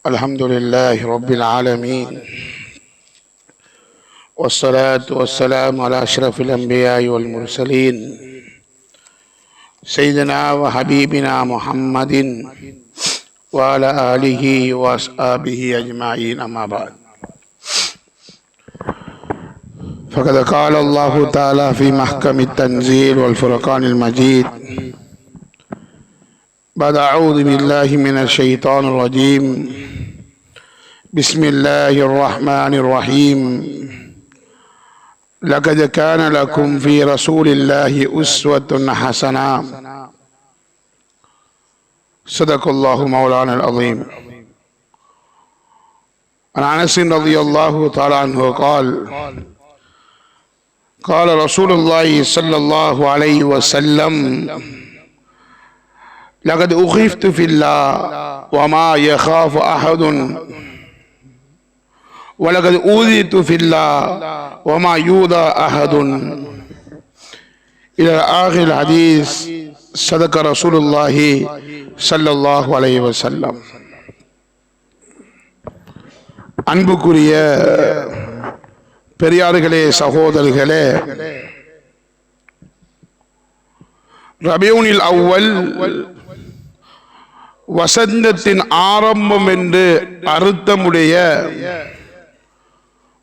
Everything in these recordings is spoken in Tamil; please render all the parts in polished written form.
الحمد لله رب العالمين، والصلاة والسلام على أشرف الأنبياء والمرسلين سيدنا وحبيبنا محمد وعلى آله وأصحابه أجمعين، أما بعد. فقد قال الله تعالى في محكم التنزيل والفرقان المجيد بعد أعوذ بالله من الشيطان الرجيم. بسم الله الرحمن الرحيم. لقد كان لكم في رسول الله أسوة حسنة. صدق الله مولانا العظيم. عن أنس رضي الله تعالى عنه قال قال رسول الله صلى الله عليه وسلم: لقد أخفت في الله وما يخاف أحد، ولقد أوذيت في الله وما يوذى أحد، إلى آخر الحديث. صدق رسول الله صلى الله عليه وسلم. அன்புக்குரிய பெரியார்களே, சகோதரர்களே, ரபியுல் அவ்வல் வசந்தத்தின் ஆரம்பம் என்று அர்த்தமுடைய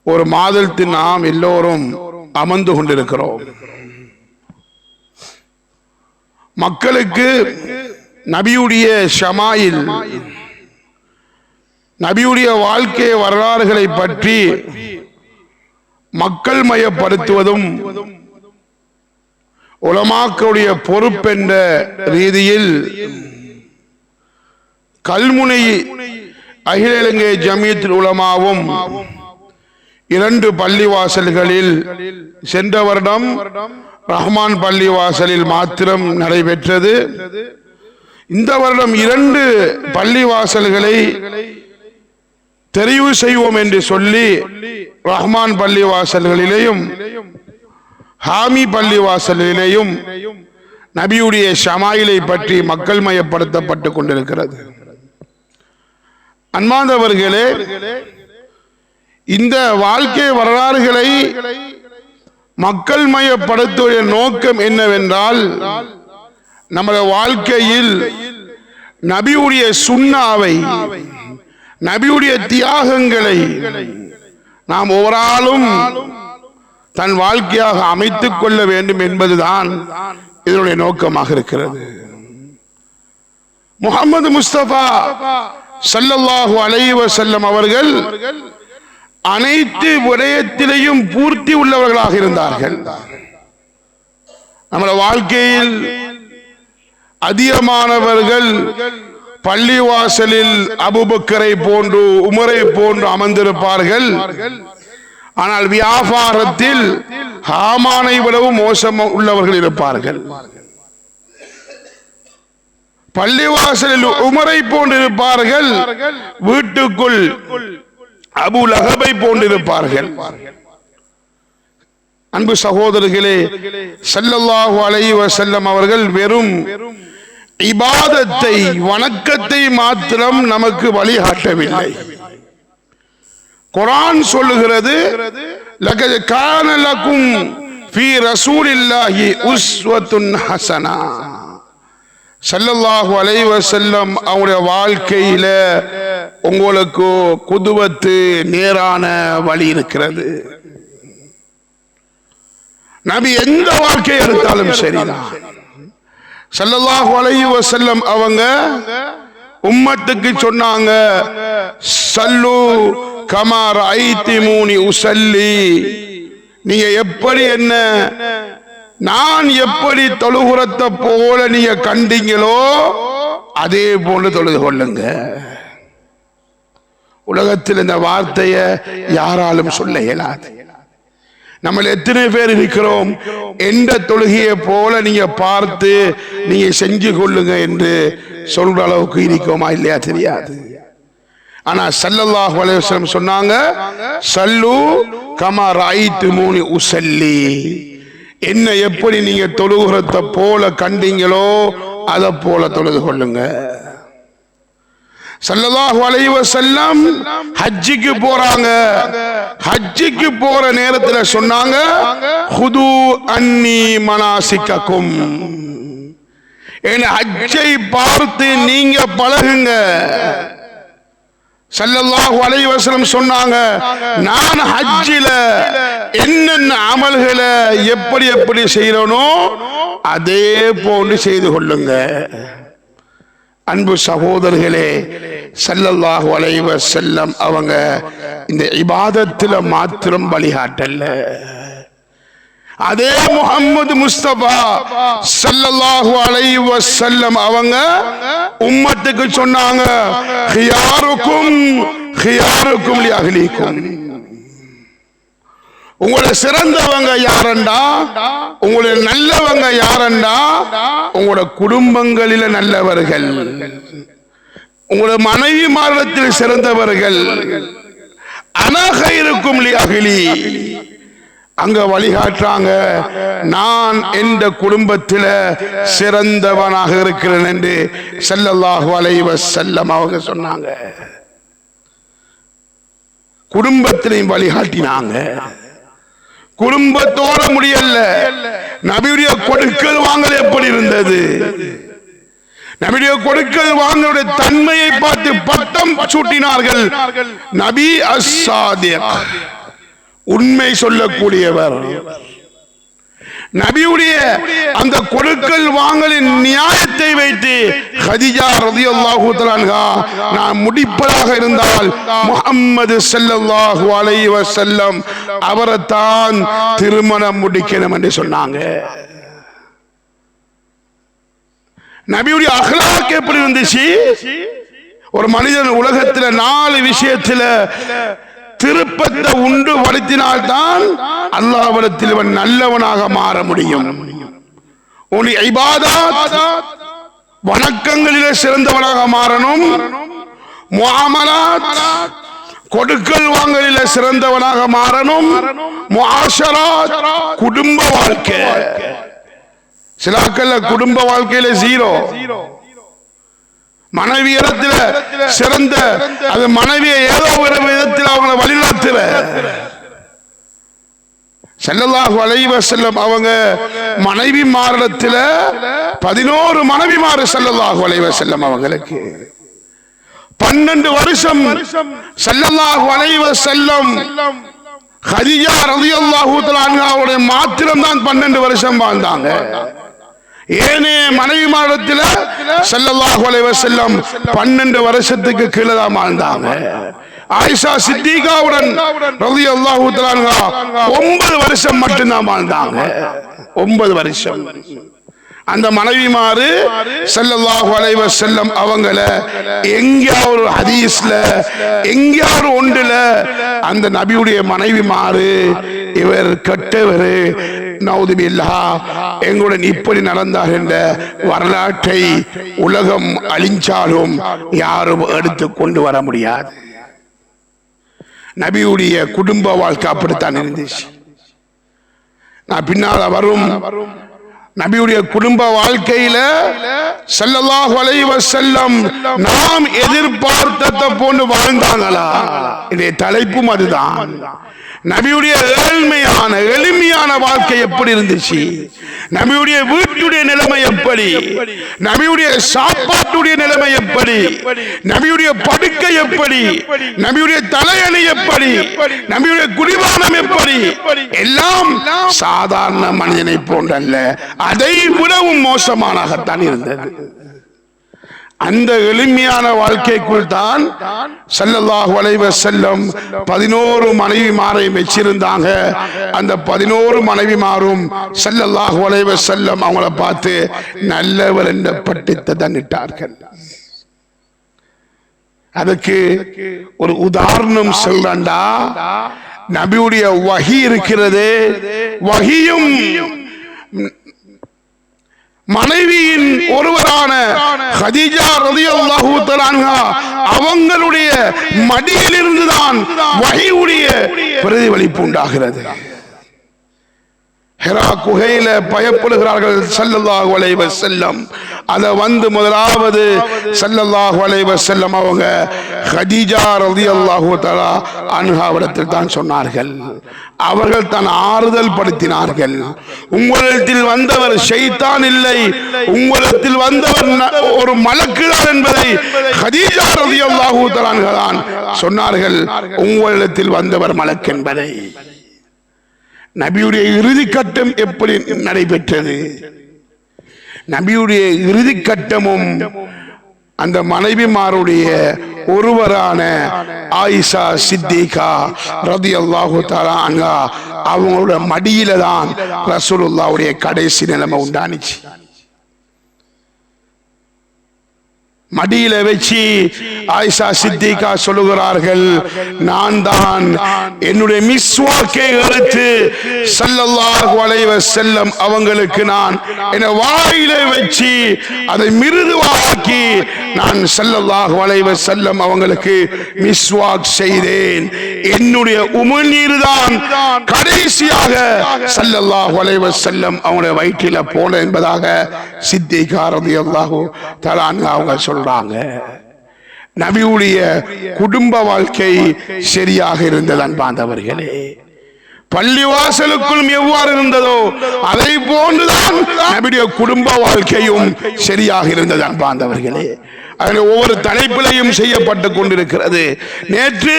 ஒரு மாதத்தில் நாம் எல்லோரும் அமர்ந்து கொண்டிருக்கிறோம். மக்களுக்கு நபியுடைய ஷமாயில், நபியுடைய வாழ்க்கை வரலாறுகளை பற்றி மக்கள் மயப்படுத்துவதும் உலமாக்களுடைய பொறுப்பென்ற ரீதியில் கல்முனை அகில இலங்கை ஜமியத்துல் உலமாவும் 2 பள்ளிவாசல்களில், சென்ற வருடம் ரஹ்மான் பள்ளிவாசலில் மாத்திரம் நடைபெற்றது. இந்த வருடம் 2 பள்ளிவாசல்களை தெரிவு செய்வோம் என்று சொல்லி ரஹ்மான் பள்ளிவாசல்களிலேயும் ஹாமி பள்ளிவாசலிலேயும் நபியுடைய ஷமாயிலை பற்றி மக்கள் மயப்படுத்தப்பட்டு கொண்டிருக்கிறது. அன்பார்ந்தவர்களே, இந்த வாழ்க்கை வரலாறுகளை மக்கள் மயப்படுத்துவதே நோக்கம் என்னவென்றால், நமது வாழ்க்கையில் நபியுடைய சுன்னாவை, நபியுடைய தியாகங்களை நாம் ஒவ்வொருவரும் தன் வாழ்க்கையாக அமைத்துக் கொள்ள வேண்டும் என்பதுதான் இதனுடைய நோக்கமாக இருக்கிறது. முஹம்மது முஸ்தபா ஸல்லல்லாஹு அலைஹி வஸல்லம் அவர்கள் அனைத்து விடயத்திலேயும் பூர்த்தி உள்ளவர்களாக இருந்தார்கள். நம்முடைய வாழ்க்கையில் அதிகமானவர்கள் பள்ளிவாசலில் அபூபக்கரை போன்று, உமரை போன்று அமர்ந்திருப்பார்கள். ஆனால் வியாபாரத்தில் ஹாமானை விடவும் மோசம் உள்ளவர்கள் இருப்பார்கள். பள்ளிவாசலில் உமரை போன்றிருப்பார்கள், வீட்டுக்குள் அபு லஹபை போன்றிருப்பார்கள். அன்பு சகோதரர்களே, ஸல்லல்லாஹு அலைஹி வஸல்லம் அவர்கள் வெறும் இபாதத்தை, வணக்கத்தை மாத்திரம் நமக்கு வழிகாட்டவில்லை. குர்ஆன் சொல்லுகிறது, லகத் கான லகும் ஃபீ ரசூலில்லாஹி உஸ்வத்துன் ஹஸனா. ஸல்லல்லாஹு அலைஹி வஸல்லம் அவருடைய வாழ்க்கையில உங்களுக்கு குதுவத்து, நேரான வழி இருக்கிறது. நபி எந்த வாழ்க்கை எடுத்தாலும் சரிதான். ஸல்லல்லாஹு அலைஹி வஸல்லம் அவங்க உம்மத்துக்கு சொன்னாங்க, ஸல்லு கமா ரஅய்துமூனி உஸல்லி. நீங்க எப்படி என்ன நான் எப்படி தொழுகிறத போல நீங்க கண்டீங்களோ அதே போல தொழுது கொள்ளுங்க. உலகத்தில் இந்த வார்த்தையை யாராலும் சொல்ல இயலாது. நம்ம எத்தனை பேர் இருக்கிறோம், எந்த தொழுகையை போல நீங்க பார்த்து நீங்க செஞ்சு கொள்ளுங்க என்று சொல்ற அளவுக்கு இருக்கோமா இல்லையா தெரியாது. ஆனா ஸல்லல்லாஹு அலைஹி வஸல்லம் சொன்னாங்க, ஸல்லு கமா ரஅய்துமூனி உஸல்லி. என்ன எப்படி நீங்க தொழுகிறத போல கண்டீங்களோ அதை போல தொழுது கொள்ளுங்க. ஸல்லல்லாஹு அலைஹி வஸல்லம் ஹஜ்ஜுக்கு போறாங்க. ஹஜ்ஜுக்கு போற நேரத்துல சொன்னாங்க, ஹுது அன்னி மனாசிக்கக்கும், என் ஹஜ்ஜை பார்த்து நீங்க பழகுங்க. ஸல்லல்லாஹு அலைஹி வஸல்லம் சொன்னாங்க, நான் ஹஜ்ஜில என்னென்ன அமல்களை எப்படி எப்படி செய்யறனோ அதே போன்று செய்து கொள்ளுங்க. அன்பு சகோதரர்களே, ஸல்லல்லாஹு அலைஹி வஸல்லம் அவங்க இந்த இபாதத்துல மாத்திரம் வழிகாட்டல்ல, அதே முஹம்மது முஸ்தபா ஸல்லல்லாஹு அலைஹி வஸல்லம் அவங்க உம்மத்துக்கு சொன்னாங்க, ஹியாருக்கும் ஹியாருக்கும் லிஅஹ்லிக்கும், உங்களை சிறந்தவங்க யாரண்டா, உங்களை நல்லவங்க யாரண்டா, உங்களோட குடும்பங்களில நல்லவர்கள், உங்களோட மனைவி மார்க்கத்தில் சிறந்தவர்கள். அனா கைருக்கும் லிஅஹ்லி, அங்க வழிகாட்டுறாங்க, நான் எந்த குடும்பத்தில் சிறந்தவனாக இருக்கிறேன் என்று ஸல்லல்லாஹு அலைஹி வஸல்லம் அவங்க சொன்னாங்க. குடும்பத்திலையும் வழிகாட்டினாங்க. குடும்பத்தோட முடியல, நபியுடைய கொடுக்கல் வாங்கல் எப்படி இருந்தது, நபியுடைய கொடுக்கல் வாங்கலுடைய தன்மையை பார்த்து பட்டம் சூட்டினார்கள். நபி அஸ்-சாதிக், உண்மை சொல்லக்கூடியவர். நபியுடைய அந்த கொடுக்கல் வாங்கலின் நியாயத்தை வைத்து கதீஜா ரலியல்லாஹு தஆலா அன்ஹா, நான் முடிப்பதாக இருந்தால் முஹம்மது ஸல்லல்லாஹு அலைஹி வஸல்லம் அவரைத்தான் திருமணம் முடிக்கணும் என்று சொன்னாங்க. நபியுடைய அக்லாக் எப்படி இருந்துச்சு? ஒரு மனிதன் உலகத்தில் 4 விஷயத்துல திருப்பத்தை உண்டு வளர்த்தினால்தான் அல்லாஹ்விடத்தில் இவன் நல்லவனாக மாற முடியும். உன்னுடைய இபாதத் வணக்கங்களிலே சிறந்தவனாக மாறணும், முஆமலாத் கொடுக்கல் வாங்கலிலே சிறந்தவனாக மாறணும், முஆஷராத் குடும்ப வாழ்க்கை. சிலாக்கல்ல குடும்ப வாழ்க்கையில 0, மனைவியரத்தில் சிறந்த, அது மனைவியை ஏதோ ஒரு விதத்தில் அவங்களை வழிநடத்துற. ஸல்லல்லாஹு அலைஹி வஸல்லம் அவங்க மனைவி மாரத்தில் 11 மனைவிமார் ஸல்லல்லாஹு அலைஹி வஸல்லம் அவங்களுக்கு 12 வருஷம் ஸல்லல்லாஹு அலைஹி வஸல்லம் கதீஜா ரலியல்லாஹு தஆலா அன்ஹாவுடைய மாத்திரம் தான் 12 வருஷம் வாழ்ந்தாங்க. ஏனே மனைவிமாரிடத்தில் ஸல்லல்லாஹு அலைஹி வஸல்லம் 12 வருஷத்துக்கு கீழே தான் வாழ்ந்தாங்க. ஆயிஷா சித்திகாவுடன் ரலியல்லாஹு தஆலா அன்ஹா 9 வருஷம் மட்டும்தான் வாழ்ந்தாங்க. 9 வருஷம். அந்த மனைவிமாரு ஸல்லல்லாஹு அலைஹி வஸல்லம் அவங்கள எங்கேயாவது ஒரு ஹதீஸ்ல எங்கேயாவது ஒன்றுல அந்த நபியுடைய மனைவிமாரு இவர் கெட்டவர் நவுதுபில்லாஹ் எங்களுடன் இப்படி நடந்தார் என்ற வரலாற்றை உலகம் அழிஞ்சாலும் யாரும் எடுத்து கொண்டு வர முடியாது. நபியுடைய குடும்ப வாழ்க்கை அப்படித்தான் இருந்துச்சு. நான் பின்னால வரும் நபியுடைய குடும்ப வாழ்க்கையில ஸல்லல்லாஹு அலைஹி வஸல்லம் நாம் எதிர்பார்த்ததை போன்று வாழ்ந்தாங்களா? இதே தலைப்பும் அதுதான். நபியுடைய எளிமையான வாழ்க்கை எப்படி இருந்துச்சு? நபியுடைய வீட்டுடைய நிலைமை எப்படி? நபியுடைய சாப்பாட்டுடைய நிலைமை எப்படி? நபியுடைய படுக்கை எப்படி? நபியுடைய தலையணி எப்படி? நபியுடைய குடிவானம் எப்படி? எல்லாம் சாதாரண மனிதனை போன்றல்ல, அதை விடவும் மோசமானதான் இருந்தது. அந்த எளிமையான வாழ்க்கைக்குள் தான் ஸல்லல்லாஹு அலைஹி வஸல்லம் 11 மனைவிமாரை வச்சிருந்தாங்க. அந்த 11 மனைவிமாரும் ஸல்லல்லாஹு அலைஹி வஸல்லம் அவங்கள பார்த்து நல்லவர் என்ற பட்டத்தை தன்னிட்டார்கள். அதுக்கு ஒரு உதாரணம் சொல்றேன்டா. நபியுடைய வஹி இருக்கிறது, வஹியும் மனைவியின் ஒருவரான கதீஜா ரலியல்லாஹு தஆலா அன்ஹா அவங்களுடைய மடியிலிருந்து தான் வஹீயுடைய பிரதிபலிப்பு உண்டாகிறது. ஹிரா குகையில பயப்படுகிறார்கள் ஸல்லல்லாஹு அலைஹி வஸல்லம். அத வந்து முதலாவது ஸல்லல்லாஹு அலைஹி வஸல்லம் அவங்க கதீஜா ரலியல்லாஹு தஆலா அன்ஹாவிடத்தில் தான் சொன்னார்கள். அவர்கள் தான் ஆறுதல் படுத்தினார்கள். உங்களிடத்தில் வந்தவர் ஷைத்தான் இல்லை, உங்களிடத்தில் வந்தவர் ஒரு மலக்குதான் என்பதை கதீஜா ரலியல்லாஹு தஆலா தான் சொன்னார்கள். உங்களிடத்தில் வந்தவர் மலக்கு என்பதை. நபியுடைய இறுதி கட்டம் எப்படி நடைபெற்றது? நபியுடைய இறுதி கட்டமும் அந்த மனைவிமாருடைய ஒருவரான ஆயிஷா சித்திகா ரலியல்லாஹு தஆலா அன்ஹா அவங்களோட மடியில தான் ரசூலுல்லாஹ்வுடைய கடைசி நிலைமை உண்டானிச்சு. மடியில வச்சு ஆயிஷா சித்திகா சொல்லுகிறார்கள், நான் தான் என்னுடைய மிஸ்வாக்கை எடுத்து ஸல்லல்லாஹு அலைஹி வஸல்லம் அவங்களுக்கு நான் என் வாயில வச்சு அதை மிருதுவாக்கி நான் ஸல்லல்லாஹு அலைஹி வஸல்லம் அவங்களுக்கு மிஸ்வாக் செய்தேன். என்னுடைய உமிழ்நீர் தான் கடைசியாக ஸல்லல்லாஹு அலைஹி வஸல்லம் அவங்களுடைய வயிற்றில போன என்பதாக சித்திகா ரலியல்லாஹு தஆலா அவங்க சொல்றாங்க. நபியுடைய குடும்ப வாழ்க்கை சரியாக இருந்தது அன்பார்ந்தவர்களே. பள்ளிவாசலுக்குள் எவ்வாறு இருந்ததோ அதை போன்றுதான் நபியுடைய குடும்ப வாழ்க்கையும் சரியாக இருந்தது அன்பார்ந்தவர்களே. அதில் ஒவ்வொரு தலைப்பிலையும் செய்யப்பட்டு கொண்டிருக்கிறது. நேற்று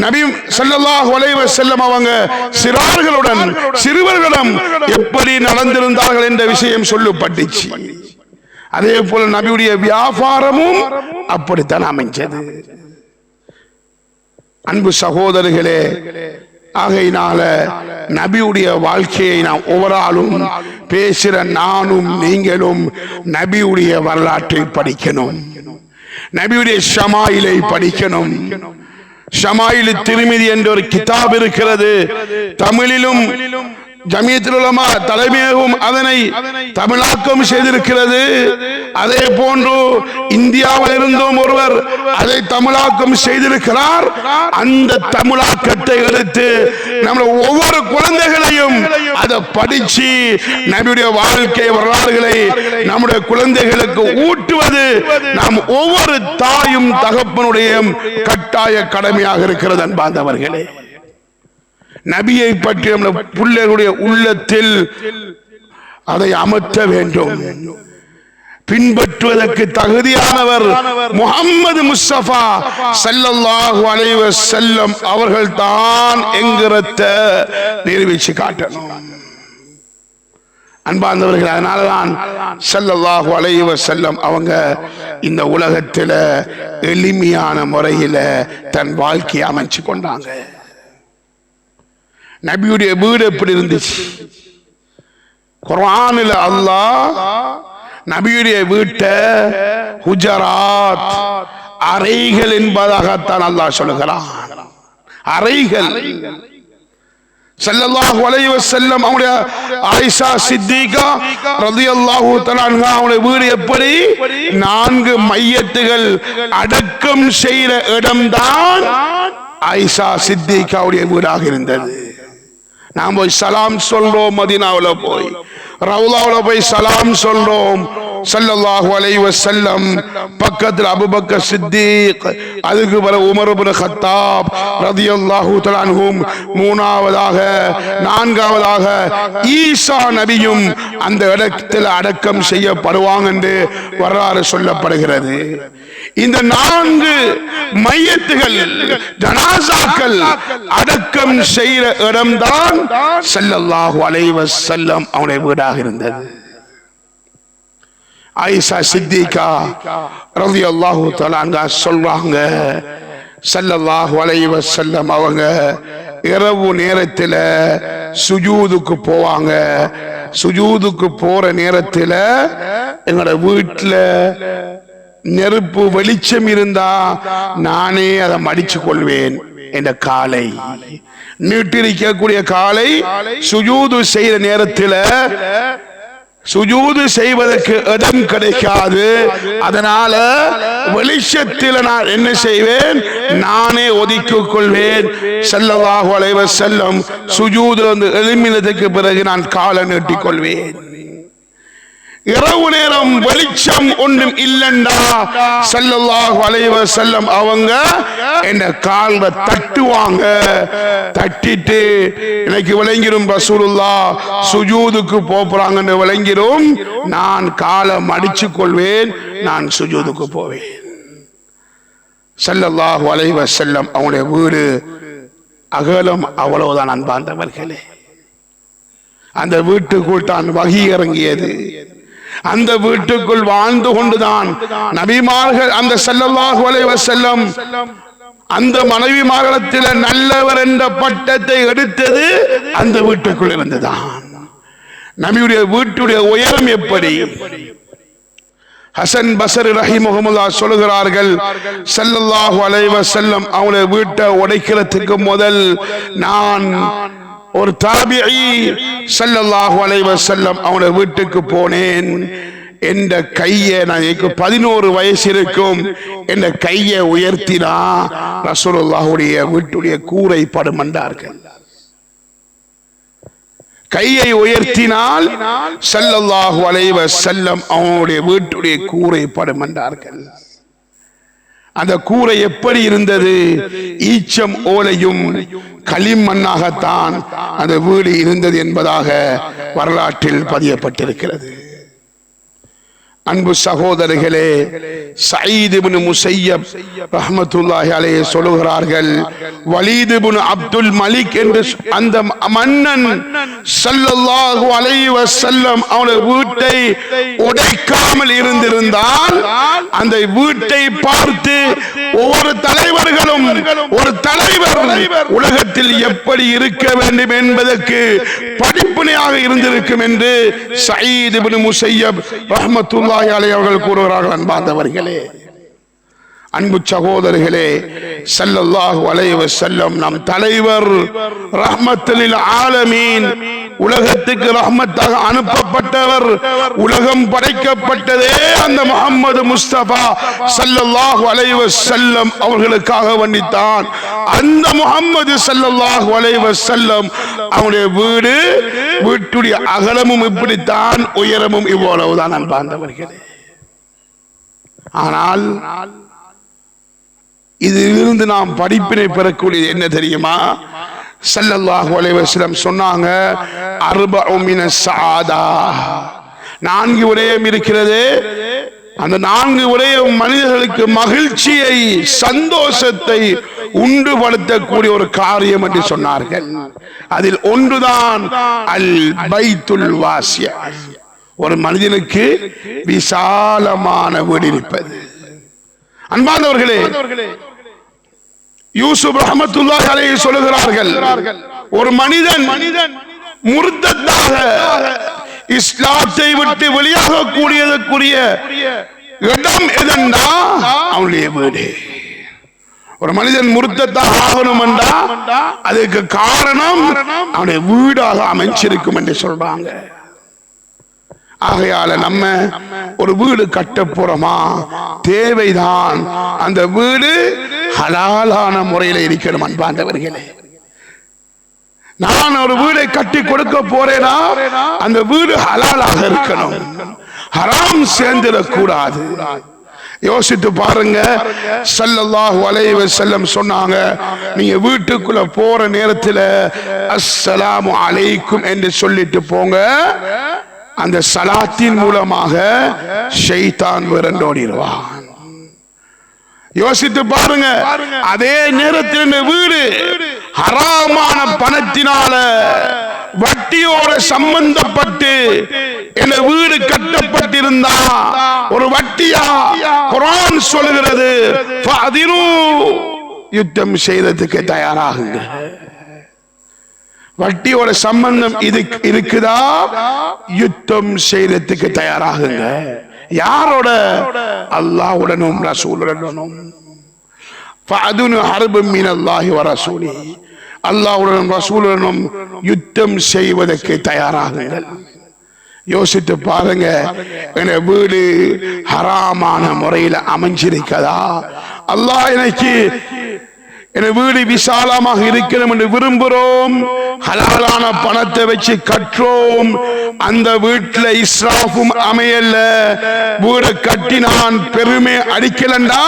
நபி ஸல்லல்லாஹு அலைஹி வஸல்லம் அவங்க சிறுவர்களிடம் எப்படி நடந்திருந்தார்கள் என்ற விஷயம் சொல்லப்பட்டுச்சு. அதே போல நபியுடைய வியாபாரமும் அப்படித்தான் அமைஞ்சது. அன்பு சகோதரர்களே, ஆகையினால நபியுடைய வாழ்க்கையை நாம் ஒவ்வொருவரும் பேசுற நானும் நீங்களும் நபியுடைய வரலாற்றை படிக்கணும், நபியுடைய ஷமாயிலை படிக்கணும். ஷமாயில் திர்மிதி என்ற ஒரு கிதாப் இருக்கிறது. தமிழிலும் ஜமியத்துல் உலமா தலைமையகம் அதனை தமிழாக்கம் செய்திருக்கிறது. அதே போன்று இந்தியாவில் இருந்தும் ஒருவர் அதை தமிழாக்கம் செய்திருக்கிறார். அந்த தமிழாக்கத்தை எடுத்து நம்முடைய ஒவ்வொரு குழந்தைகளையும் அதை படிச்சு நம்முடைய வாழ்க்கை வரலாறுகளை நம்முடைய குழந்தைகளுக்கு ஊட்டுவது நாம் ஒவ்வொரு தாயும் தகப்பனுடைய கட்டாய கடமையாக இருக்கிறது அன்பார்ந்தவர்களே. நபியை பற்றி நம்முடைய பிள்ளைகளுடைய உள்ளத்தில் அதை அமர்த்த வேண்டும். பின்பற்றுவதற்கு தகுதியானவர் முஹம்மது முஸ்தபா ஸல்லல்லாஹு அலைஹி வஸல்லம் அவர்கள் தான் என்கிறத நிரூபிச்சு காட்டணும் அன்பார்ந்தவர்கள். அதனாலதான் ஸல்லல்லாஹு அலைஹி வஸல்லம் அவங்க இந்த உலகத்துல எளிமையான முறையில தன் வாழ்க்கையை அமைச்சு கொண்டாங்க. நபியுடைய வீடு எப்படி இருந்துச்சு? குர்ஆனில் அல்லாஹ் நபியுடைய வீட்டை ஹுஜராத் அறைகள் என்பதாகத்தான் அல்லாஹ் சொல்லுகிறான். அறைகள். ஸல்லல்லாஹு அலைஹி வஸல்லம் அவருடைய ஆயிஷா சித்திகா ரலியல்லாஹு தஆலா அன்ஹா அவருடைய வீடு எப்படி? 4 மையத்துகள் அடக்கம் செய்த இடம்தான் ஆயிஷா சித்திகாவுடைய வீடாக இருந்தது. நாம் போய் சலாம் சொல்றோம், மதீனாவுல போய் ரவுலாவுல போய் சலாம் சொல்றோம். ஸல்லல்லாஹு அலைஹி வஸல்லம் பக்கத்தில் அபூபக்கர் சித்தீக், அதுக்கு பிறகு உமர் இப்னு கத்தாப் ரலியல்லாஹு தஆலா அன்ஹும், மூணாவதாக நான்காவதாக ஈசா நபியும் அந்த இடத்தில் அடக்கம் செய்யப்படுவாங்க என்று வரலாறு சொல்லப்படுகிறது. இந்த 4 மையத்துகள் ஜனாசாக்கள் அடக்கம் செய்கிற இடம்தான் ஸல்லல்லாஹு அலைஹி வஸல்லம் அவருடைய வீடாக இருந்தது. ஆயிஷா சித்திகா ரலியல்லாஹு தஆலா அன்ஹா சொல்றாங்க, ஸல்லல்லாஹு அலைஹி வஸல்லம் அவங்க இரவு நேரத்தில் சுஜூதுக்கு போவாங்க. சுஜூதுக்கு போற நேரத்தில் எங்களோட வீட்டில் நெருப்பு வெளிச்சம் இருந்தா நானே அதை மடிச்சு கொள்வேன். என்ற காலை நீட்டிருக்கக்கூடிய காலை சுஜூது செய்த நேரத்தில் சுஜூது செய்வதற்கு இடம் கிடைக்காது. அதனால வெளிச்சத்தில் நான் என்ன செய்வேன், நானே ஒதுக்கிக் கொள்வேன். ஸல்லல்லாஹு அலைஹி வஸல்லம் சுஜூதுல இருந்து எழும்பினதுக்கு பிறகு நான் காலை நீட்டிக் கொள்வேன். இரவு நேரம் வெளிச்சம் ஒன்றும் இல்லைண்டா ஸல்லல்லாஹு அலைஹி வஸல்லம் அவங்க என்ன கால்ல தட்டுவாங்க. தட்டிட்டு எனக்கு விளங்கிரும் ரசூலுல்லாஹ் சுஜூதுக்கு போறாங்கன்னு விளங்கிரும். நான் காலை மடிச்சு கொள்வேன், நான் சுஜூதுக்கு போவேன். ஸல்லல்லாஹு அலைஹி வஸல்லம் அவங்களுடைய வீடு அகலம் அவ்வளவுதான் அன்பார்ந்தவர்களே. அந்த வீட்டுக்குள் தான் வஹி இறங்கியது. அந்த வீட்டுக்குள் வாழ்ந்து கொண்டுதான் நபிமார்கள் அந்த ஸல்லல்லாஹு அலைஹி வஸல்லம் அந்த மனைவிமார்களிடத்தில் நல்லவர் என்ற பட்டத்தை எடுத்தது அந்த வீட்டுக்குள் இருந்துதான். நபியுடைய வீட்டுடைய உயரம் எப்படி? ஹசன் பஸ்ரி ரஹிமஹுல்லாஹ் சொல்கிறார்கள், ஸல்லல்லாஹு அலைஹி வஸல்லம் அவங்களுடைய வீட்டை உடைக்கிறதுக்கு முதல் நான் ஒரு தாபிஈ ஸல்லல்லாஹு அலைஹி வஸல்லம் அவங்களுடைய வீட்டுக்கு போனேன். என்ற கையை, நான் 11 வயசு இருக்கும், என்ற கையை உயர்த்தினா ரசூலுல்லாஹுடைய வீட்டுடைய கூரை படும் என்றார்கள். கையை உயர்த்தினால் ஸல்லல்லாஹு அலைஹி வஸல்லம் அவங்களுடைய வீட்டுடைய கூரை படும் என்றார்கள். அந்த கூரை எப்படி இருந்தது? ஈச்சம் ஓலையும் களிமண்ணாகத்தான் அந்த வீடு இருந்தது என்பதாக வரலாற்றில் பதியப்பட்டிருக்கிறது. அன்பு சகோதரர்களே, சயீத் இப்னு முஸையப் ரஹ்மத்துல்லாஹி அலைஹி சொல்கிறார்கள், வலீத் இப்னு அப்துல் மலிக் என்ற அந்த மன்னன் ஸல்லல்லாஹு அலைஹி வஸல்லம் அவருடைய வீட்டை உடைக்காமல் இருந்திருந்தால் அந்த வீட்டை பார்த்து ஒவ்வொரு தலைவர்களும், ஒரு தலைவர் உலகத்தில் எப்படி இருக்க வேண்டும் என்பதற்கு படிப்பினையாக இருந்திருக்கும் என்று சயீத் இப்னு முஸையப் ரஹ்மத்துல்லாஹி அவர்கள் கூறுகிறார்கள். அன்பார்ந்தவர்களே, அன்பு சகோதரர்களே, ஸல்லல்லாஹு அலைஹி வஸல்லம் நம் தலைவர், ரஹ்மத்துல் ஆலமீன், உலகத்துக்கு ரஹ்மத்தாக அனுப்பப்பட்டவர். உலகம் படைக்கப்பட்டதே அந்த முஹம்மது முஸ்தபா ஸல்லல்லாஹு அலைஹி வஸல்லம் அவர்களுக்காக வந்தித்தான். அந்த முஹம்மது ஸல்லல்லாஹு அலைஹி வஸல்லம் அவருடைய வீடு, வீட்டுடைய அகலமும் இப்படித்தான், உயரமும் இவ்வளவுதான் அன்பார்ந்தவர்களே. ஆனால் இதிலிருந்து நாம் படிப்பினை பெறக்கூடியது என்ன தெரியுமா? ஸல்லல்லாஹு அலைஹி வஸல்லம் சொன்னாங்க, அர்பஉ மினஸ் ஸஆதா, 4 விடயம் இருக்கிறது. அந்த 4 விடயம் மனிதர்களுக்கு மகிழ்ச்சியை, சந்தோஷத்தை உண்டுபடுத்தக்கூடிய ஒரு காரியம் என்று சொன்னார்கள். அதில் ஒன்றுதான் அல் பைத்துல் வாசிய, ஒரு மனிதனுக்கு விசாலமான வீடு இருப்பது. அன்பார்ந்தவர்களே, யூசுப் ரஹ்மத்துல்லாஹி அலைஹி சொல்கிறார்கள், ஒரு மனிதன் முர்த்தத்தாக இஸ்லாத்தை விட்டு வெளியாக கூடியதற்குரிய இடம் எதென்றா அவனுடைய வீடு. ஒரு மனிதன் முர்த்தத்தாக ஆகணும் என்றா அதுக்கு காரணம் அவனுடைய வீடாக அமைச்சிருக்கும் என்று சொல்றாங்க. ஆகையால நம்ம ஒரு வீடு கட்ட போறோமா, தேவைதான் அந்த வீடு ஹலாலான முறையில் இருக்கணும். அன்பார்ந்தவர்களே, நான் ஒரு வீடை கட்டி கொடுக்க போறேனா அந்த வீடு ஹலாலாக இருக்கணும், ஹராம் சேர்ந்திடக்கூடாது. யோசித்து பாருங்க, ஸல்லல்லாஹு அலைஹி வஸல்லம் சொன்னாங்க, நீங்க வீட்டுக்குள்ள போற நேரத்தில் அஸ்ஸலாமு அலைக்கும் என்று சொல்லிட்டு போங்க. அந்த சலாத்தின் மூலமாக ஷைத்தான் விரண்டோடிடுவான். யோசித்து பாருங்க, அதே நேரத்தில் இந்த வீடு ஹராமான பணத்தினால வட்டியோட சம்பந்தப்பட்டு இந்த வீடு கட்டப்பட்டிருந்தா ஒரு வட்டியா, குர்ஆன் சொல்லுகிறது, யுத்தம் செய்யறதுக்கு தயாராகுங்க. வட்டியோட சம்பந்தம் இது இருக்குதா, யுத்தம் செய்யறதுக்கு தயாராகுங்க. யாரோட? அல்லாஹ்வுடனும் ரசூலுடனும். ஃபஅதுனு ஹர்பும் மினல்லாஹி வ ரசூலிஹி, அல்லாஹ்வுடனும் ரசூலுடனும் யுத்தம் செய்வதற்கு தயாராகுங்கள். யோசித்து பாருங்க, என் வீடு ஹராமான முறையில் அமைஞ்சிருக்கதா? அல்லாஹ் எனக்கு என் வீடு விசாலமாக இருக்கணும் என்று விரும்புகிறோம், ஹலாலான பணத்தை வச்சு கற்றோம், அந்த வீட்டில் இஸ்ராஃபும் அமையல, வீடு கட்டி நான் பெருமை அடிக்கலண்டா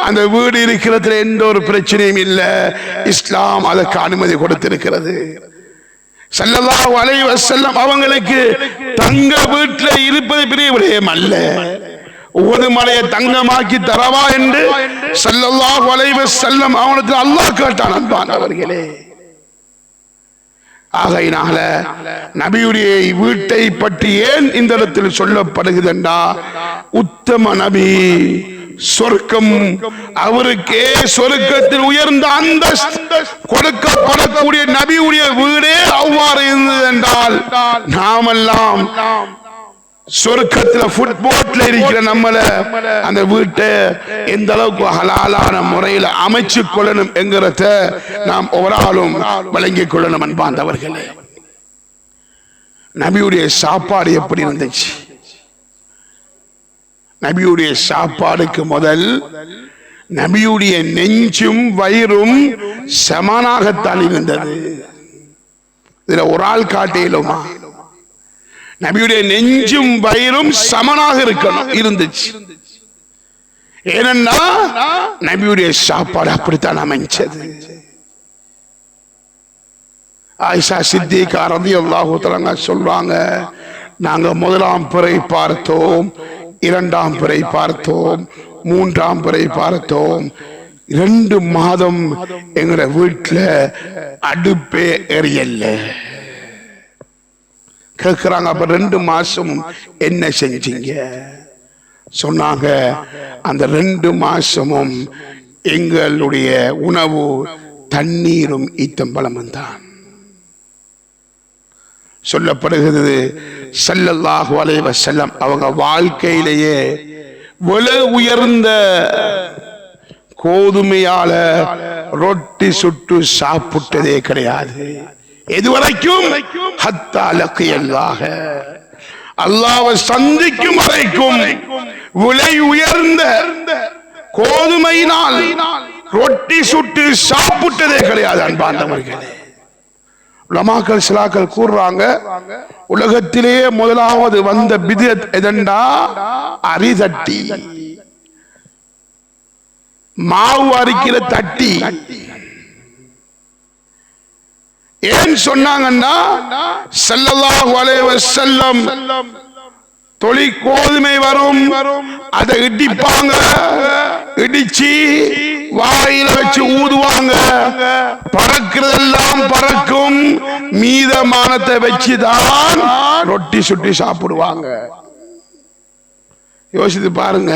அந்த வீடு இருக்கிறதுல எந்த ஒரு பிரச்சனையும் இல்லை. இஸ்லாம் அதற்கு அனுமதி கொடுத்திருக்கிறது. ஸல்லல்லாஹு அலைஹி வஸல்லம் அவங்களுக்கு தங்க வீட்டில் இருப்பது பெரிய விடயம் அல்ல. ஒவ்வொரு மலையை தங்கமாக்கி தரவா என்று ஸல்லல்லாஹு அலைஹி வஸல்லம் அவனிடத்தில் அல்லாஹ் கேட்டான். அன்பானவர்களே, ஆகையினால நபியுடைய வீட்டை பற்றி ஏன் இந்த இடத்தில் சொல்லப்படுகிறதா? உத்தம நபி, சொர்க்கம் அவருக்கே சொர்க்கத்தில் உயர்ந்த அந்தஸ்து கொடுக்கப்படக்கூடிய நபியுடைய வீடே அவ்வாறு இருந்தது என்றால், நாமெல்லாம் சொர்க்கத்தில் ஃபுட்போட்ல இருக்கிற நம்மள அந்த வீட்டை எந்த அளவுக்கு ஹலாலான முறையில் அமைச்சு கொள்ளணும் என்கிறத நாம் ஒவ்வொரு வழங்கிக் கொள்ளணும். அன்பார்ந்தவர்களே, நபியுடைய சாப்பாடு எப்படி இருந்துச்சு? நபியுடைய சாப்பாடுக்கு முதல் நபியுடைய நெஞ்சும் வயிறும் சமனாகத்தான் இருந்தது. இதுல ஒரு ஆள் காட்டிலுமா? நபியுடைய நெஞ்சும் வயிறும் சமனாக இருக்கணும் இருந்துச்சு. ஏனென்னா நபியுடைய சாப்பாடு அப்படித்தான் அமைச்சது. ஆயிஷா சித்திகா ரலியல்லாஹு தஆலா சொல்றாங்க, நாங்க முதலாம் பிறை பார்த்தோம், இரண்டாம் பிறை பார்த்தோம், மூன்றாம் பிறை பார்த்தோம், 2 மாதம் எங்கட வீட்டுல அடுப்பே எரியல்ல. கேட்கிறாங்க, அப்ப 2 மாசம் என்ன செஞ்சீங்க? சொன்னாங்க, அந்த 2 மாசமும் எங்களுடைய உணவு தண்ணீரும் ஈத்தம்பழமும் தான். சொல்லப்படுகிறது, ஸல்லல்லாஹு அலைஹி வஸல்லம் அவங்க வாழ்க்கையிலேயே விலை உயர்ந்த கோதுமையால ரொட்டி சுட்டு சாப்பிட்டதே கிடையாது. எதுவரைக்கும்? ஹத்தா லக்கியல்லாஹ, அல்லாஹ்வை சந்திக்கும் வரைக்கும் விலை உயர்ந்த கோதுமையினால் ரொட்டி சுட்டு சாப்பிட்டதே கிடையாது. அன்பார்ந்தவர்களே, உலமாக்கள் சிலாக்கள் கூறுறாங்க, உலகத்திலேயே முதலாவது வந்த பித்அத் எதண்டா? அரிதட்டி, மாவு அரிக்கிற தட்டி. ஏன் சொன்னாங்கன்னா, ஸல்லல்லாஹு அலைஹி வஸல்லம் தொழி கோதுமை வரும், அதை இடிப்பாங்க, இடிச்சு வாயில வச்சு ஊதுவாங்க, பறக்கிறதெல்லாம் பறக்கும், மீதமானத்தை வச்சுதான் ரொட்டி சுட்டி சாப்பிடுவாங்க. யோசித்து பாருங்க,